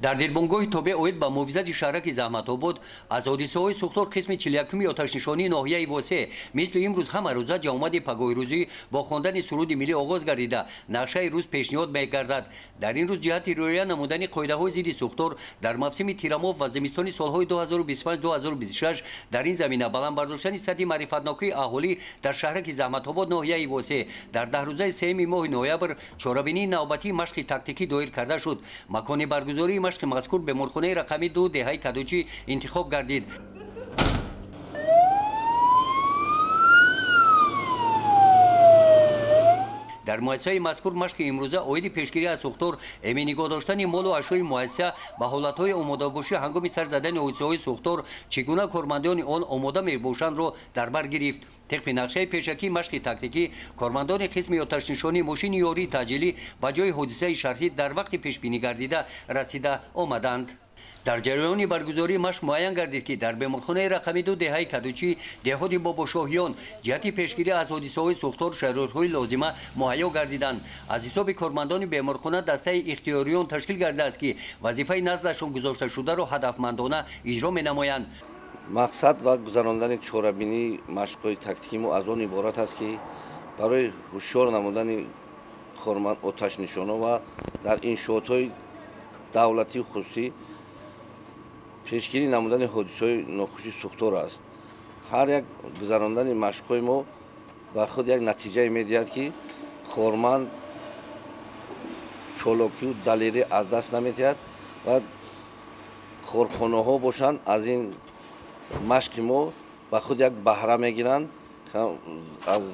در دلبونگوی توبه اوید با مویزد شهرک زحمت‌آباد از حادثه‌های سوختار قسم 41 آتش‌نشانی ناحیه واسه مثل امروز هم روزا جامعه پگاهی روزی با خواندن سرود ملی آغاز گردیده نقشه روز پیشنهاد می‌گردد. در این روز جهت رعایت نمودن قاعده‌های ضد سوختار در موسم تیرماه و زمستانی سال‌های 2025-2026 در این زمینه بلند برداشتن سطح معرفت‌ناکی اهالی در شهرک زحمت‌آباد ناحیه واسه در 10 روزه سوم ماه نوامبر چهاربینی نوبتی مشق تاکتیکی دایر کرده شد. مکان برگزاری مشق مذکور به مرخانه رقمی 2 دهه کدوچی انتخاب گردید. در مؤسسه مذکور مشق امروزه اوید پیشگیری از سوختار، امین نگاه داشتن مال و اشیاء مؤسسه به حالت‌های آماده باشی هنگام سر زدن حادثه‌های سوختار چگونه کارمندان آن آماده میباشند را در بر گرفت. طبق نقشه پیشکی مشق تاکتیکی کارمندان قسم آتش‌نشانی ماشین یاری تجلی به جای حادثه شرطی در وقت پیش بینی گردیده رسیده آمدند. در جریان برگزاری مشق معین گردید که در بیمارخانه رقمی 2 دهه کدوچی دهات بابا شاهیان جهت پیشگیری از حادثه‌های سوختار شرایط‌های لازمه مهیا گردیدند. از حساب کارمندان بیمارخانه دسته اختیاریون تشکیل گردیده است که وظیفه نزدشان گذاشته شده را هدفمندانه اجرا می‌نمایند. مقصد و گذراندن چهاربینی مشق‌های تاکتیکی ما از آن عبارت است که برای هوشیار نمودن کارمند آتش‌نشانا و در انشاءات‌های دولتی و خصوصی پیشگیری نمودن حادثه‌های ناخوشی سوختار است. هر یک گذراندن مشق‌های ما با خود یک نتیجه می‌دهد که کارمند چالاکی و دلیری از دست نمی‌دهد و کارخانه‌ها باشند از این مشق ما با خود یک بهره می‌گیرند که از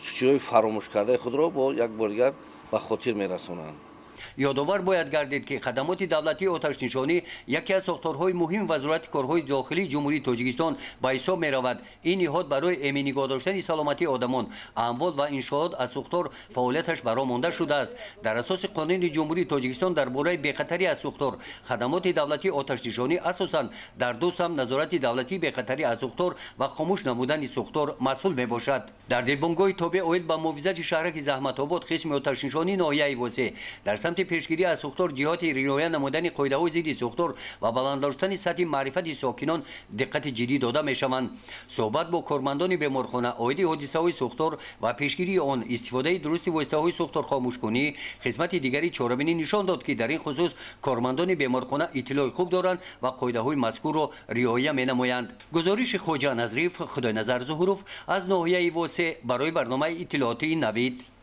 چیزهای فراموش کرده خود را با یک بار دیگر به خاطر می‌رسانند. یادآور باید گردید که خدمات دولتی آتش‌نشانی یکی از ساختارهای مهم وزارت کارهای داخلی جمهوری تاجیکستان به حساب می‌رود. این نهاد برای امن نگاه داشتن سلامتی آدمان، اموال و انشاءات از ساختار فعالیتش برآمده شده است. در اساس قانون جمهوری تاجیکستان درباره بی‌خطری از ساختار، خدمات دولتی آتش‌نشانی اساساً در دو سمت نظارت دولتی بی‌خطری از ساختار و خاموش نمودن ساختار مسئول میباشد. در دلبونگوی توبه اوید با محافظت شهرک زحمت‌آباد قسم آتش‌نشانی ناحیه واسه در سمت پیشگیری از سوختار جهات رعایت نمودن قاعده‌های ضد سوختار و بلند داشتن سطح معرفت ساکنان دقت جدی داده می‌شوند. صحبت با کارمندان بیمارخانه اوید حادثه‌های سوختار و پیشگیری آن استفاده درست واسطه‌های سوختار خاموش کنی خدمت دیگری چهاربینی نشان داد که در این خصوص کارمندان بیمارخانه اطلاع خوب دارند و قاعده‌های مذکور را رعایت می‌نمایند. گزارش خواجه نظریف خدای نظر ظهوروف از ناحیه واسه برای برنامه اطلاعاتی نوید.